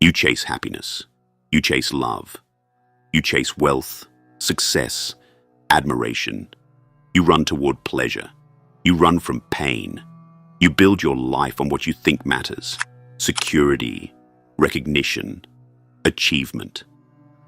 You chase happiness. You chase love. You chase wealth, success, admiration. You run toward pleasure. You run from pain. You build your life on what you think matters. Security, recognition, achievement.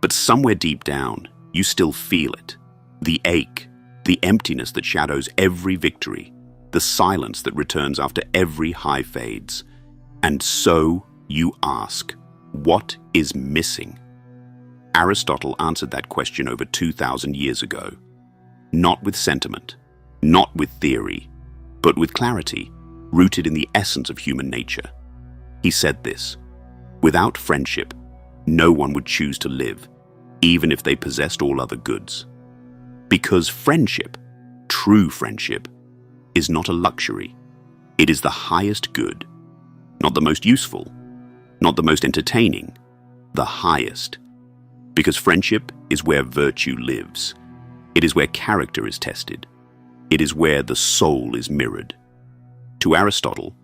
But somewhere deep down, you still feel it. The ache, the emptiness that shadows every victory, the silence that returns after every high fades. And so you ask, what is missing? Aristotle answered that question over 2,000 years ago. Not with sentiment, not with theory, but with clarity, rooted in the essence of human nature. He said this: without friendship, no one would choose to live, even if they possessed all other goods. Because friendship, true friendship, is not a luxury. It is the highest good, not the most useful, not the most entertaining, the highest. Because friendship is where virtue lives. It is where character is tested. It is where the soul is mirrored. To Aristotle,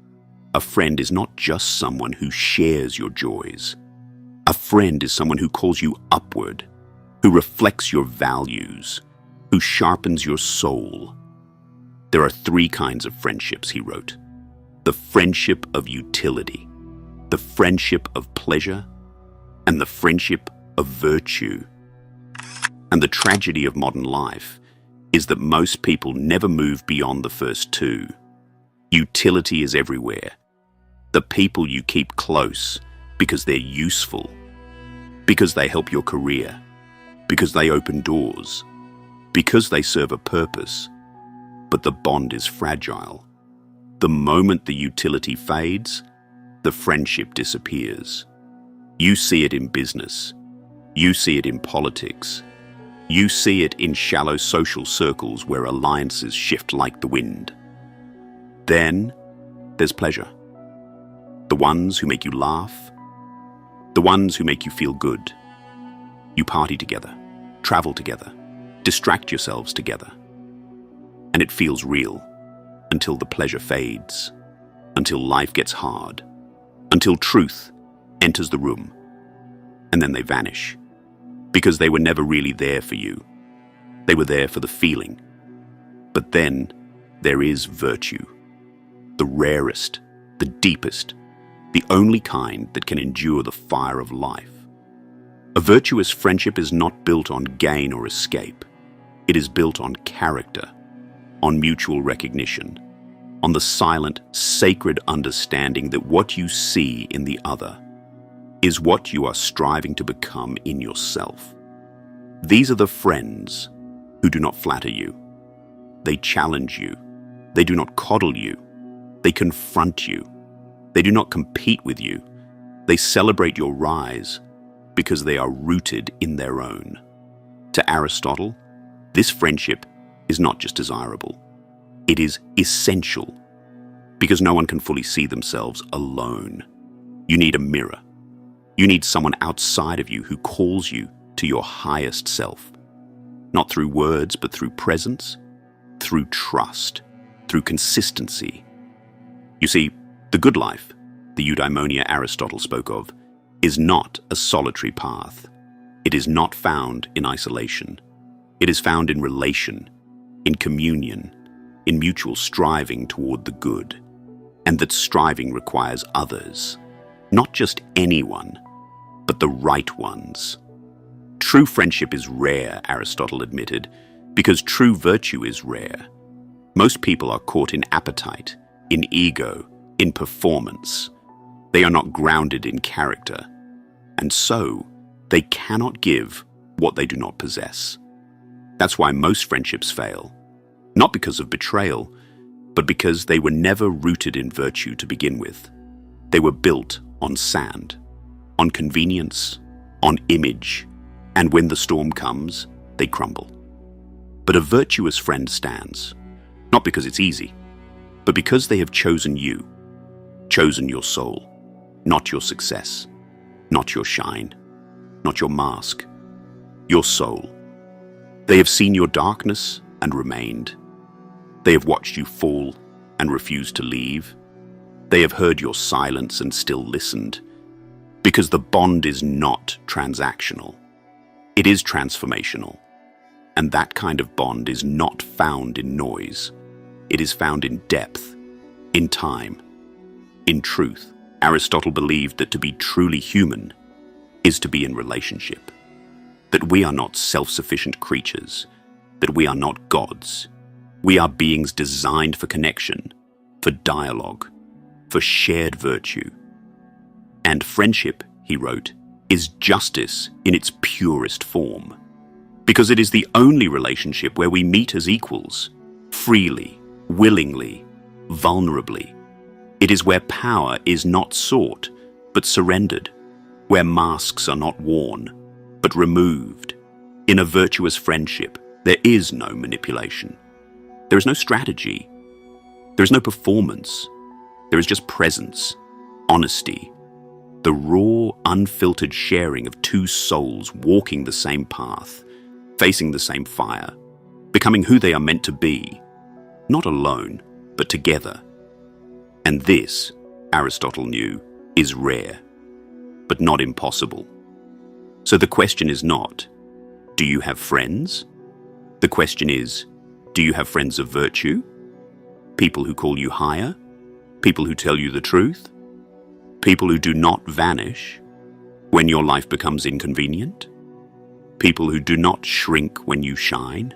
a friend is not just someone who shares your joys. A friend is someone who calls you upward, who reflects your values, who sharpens your soul. There are 3 kinds of friendships, he wrote. The friendship of utility, the friendship of pleasure, and the friendship of virtue. And the tragedy of modern life is that most people never move beyond the first 2. Utility is everywhere. The people you keep close because they're useful, because they help your career, because they open doors, because they serve a purpose. But the bond is fragile. The moment the utility fades, the friendship disappears. You see it in business. You see it in politics. You see it in shallow social circles where alliances shift like the wind. Then there's pleasure. The ones who make you laugh. The ones who make you feel good. You party together, travel together, distract yourselves together. And it feels real until the pleasure fades, until life gets hard, until truth enters the room. And then they vanish, because they were never really there for you. They were there for the feeling. But then there is virtue, the rarest, the deepest, the only kind that can endure the fire of life. A virtuous friendship is not built on gain or escape. It is built on character, on mutual recognition, on the silent, sacred understanding that what you see in the other is what you are striving to become in yourself. These are the friends who do not flatter you. They challenge you. They do not coddle you. They confront you. They do not compete with you. They celebrate your rise because they are rooted in their own. To Aristotle, this friendship is not just desirable. It is essential, because no one can fully see themselves alone. You need a mirror. You need someone outside of you who calls you to your highest self, not through words, but through presence, through trust, through consistency. You see, the good life, the eudaimonia Aristotle spoke of, is not a solitary path. It is not found in isolation. It is found in relation, in communion, in mutual striving toward the good, and that striving requires others, not just anyone, but the right ones. True friendship is rare, Aristotle admitted, because true virtue is rare. Most people are caught in appetite, in ego, in performance. They are not grounded in character, and so they cannot give what they do not possess. That's why most friendships fail, not because of betrayal, but because they were never rooted in virtue to begin with. They were built on sand, on convenience, on image, and when the storm comes, they crumble. But a virtuous friend stands, not because it's easy, but because they have chosen you, chosen your soul, not your success, not your shine, not your mask, your soul. They have seen your darkness and remained. They have watched you fall and refused to leave. They have heard your silence and still listened, Because the bond is not transactional. It is transformational. And that kind of bond is not found in noise. It is found in depth, in time, in truth. Aristotle believed that to be truly human is to be in relationship. That we are not self-sufficient creatures. That we are not gods. We are beings designed for connection, for dialogue, for shared virtue. And friendship, he wrote, is justice in its purest form. Because it is the only relationship where we meet as equals, freely, willingly, vulnerably. It is where power is not sought, but surrendered, where masks are not worn, but removed. In a virtuous friendship, there is no manipulation. There is no strategy. There is no performance. There is just presence, honesty, the raw, unfiltered sharing of two souls walking the same path, facing the same fire, becoming who they are meant to be, not alone, but together. And this, Aristotle knew, is rare, but not impossible. So the question is not, do you have friends? The question is, do you have friends of virtue? People who call you higher? People who tell you the truth? People who do not vanish when your life becomes inconvenient? People who do not shrink when you shine?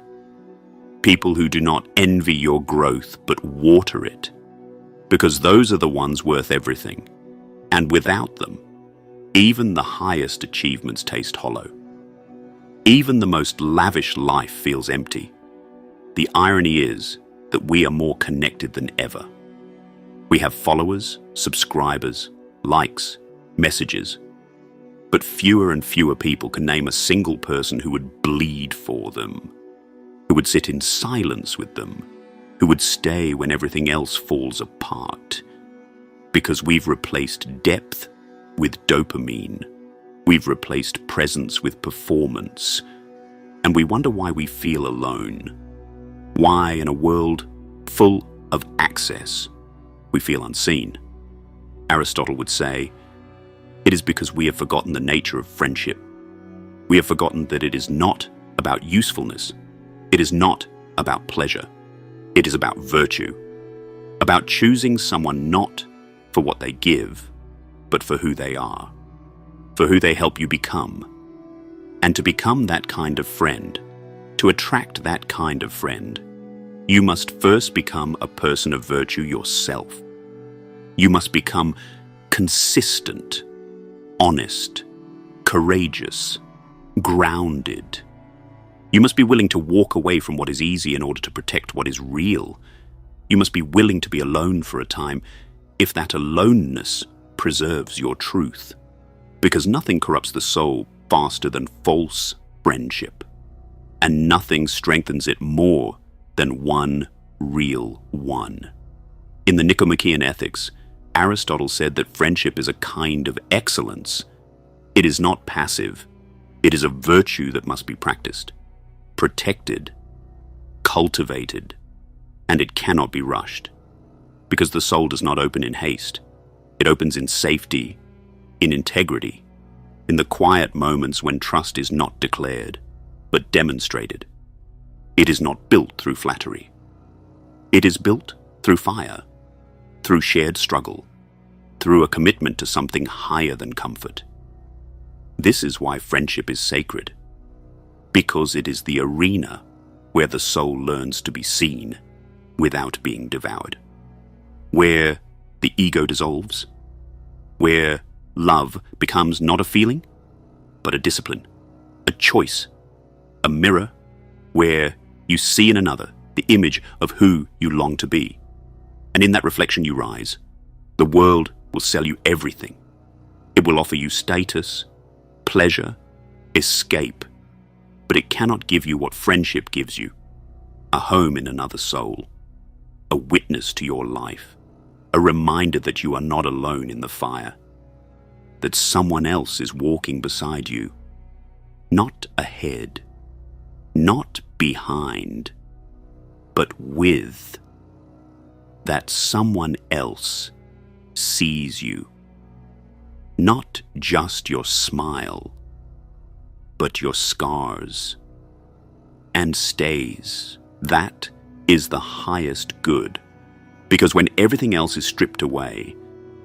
People who do not envy your growth but water it? Because those are the ones worth everything. And without them, even the highest achievements taste hollow. Even the most lavish life feels empty. The irony is that we are more connected than ever. We have followers, subscribers, likes, messages. But fewer and fewer people can name a single person who would bleed for them, who would sit in silence with them, who would stay when everything else falls apart. Because we've replaced depth with dopamine. We've replaced presence with performance. And we wonder why we feel alone. Why, in a world full of access, we feel unseen. Aristotle would say, it is because we have forgotten the nature of friendship. We have forgotten that it is not about usefulness. It is not about pleasure. It is about virtue. About choosing someone not for what they give, but for who they are, for who they help you become. And to become that kind of friend, to attract that kind of friend, you must first become a person of virtue yourself. You must become consistent, honest, courageous, grounded. You must be willing to walk away from what is easy in order to protect what is real. You must be willing to be alone for a time if that aloneness preserves your truth. Because nothing corrupts the soul faster than false friendship. And nothing strengthens it more than one real one. In the Nicomachean Ethics, Aristotle said that friendship is a kind of excellence. It is not passive. It is a virtue that must be practiced, protected, cultivated, and it cannot be rushed. Because the soul does not open in haste. It opens in safety, in integrity, in the quiet moments when trust is not declared, but demonstrated. It is not built through flattery. It is built through fire, through shared struggle, through a commitment to something higher than comfort. This is why friendship is sacred, because it is the arena where the soul learns to be seen without being devoured, where the ego dissolves, where love becomes not a feeling, but a discipline, a choice, a mirror where you see in another the image of who you long to be. And in that reflection you rise. The world will sell you everything. It will offer you status, pleasure, escape, but it cannot give you what friendship gives you, a home in another soul, a witness to your life, a reminder that you are not alone in the fire, that someone else is walking beside you, not ahead, not behind, but with. That someone else sees you, Not just your smile, but your scars and stays. That is the highest good. Because when everything else is stripped away,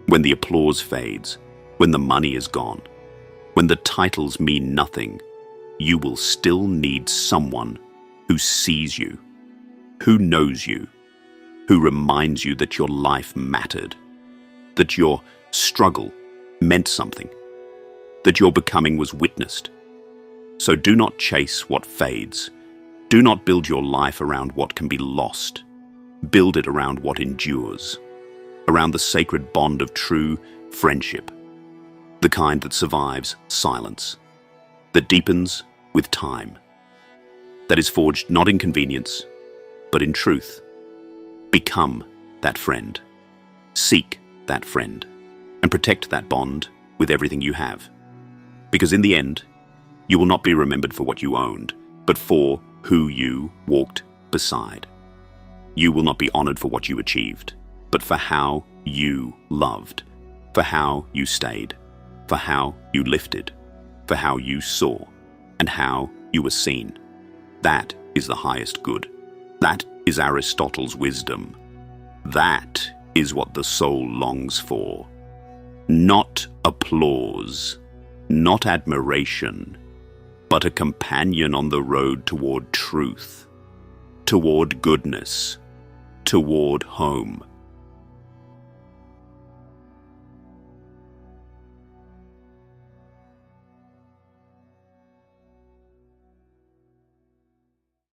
when the applause fades, when the money is gone, when the titles mean nothing, you will still need someone who sees you, who knows you, who reminds you that your life mattered, that your struggle meant something, that your becoming was witnessed. So do not chase what fades. Do not build your life around what can be lost. Build it around what endures, around the sacred bond of true friendship, the kind that survives silence, that deepens with time, that is forged not in convenience, but in truth. Become that friend. Seek that friend, and protect that bond with everything you have. Because in the end, you will not be remembered for what you owned, but for who you walked beside. You will not be honored for what you achieved, but for how you loved, for how you stayed, for how you lifted, for how you saw, and how you were seen. That is the highest good. That is Aristotle's wisdom. That is what the soul longs for. Not applause, not admiration, but a companion on the road toward truth, toward goodness, toward home.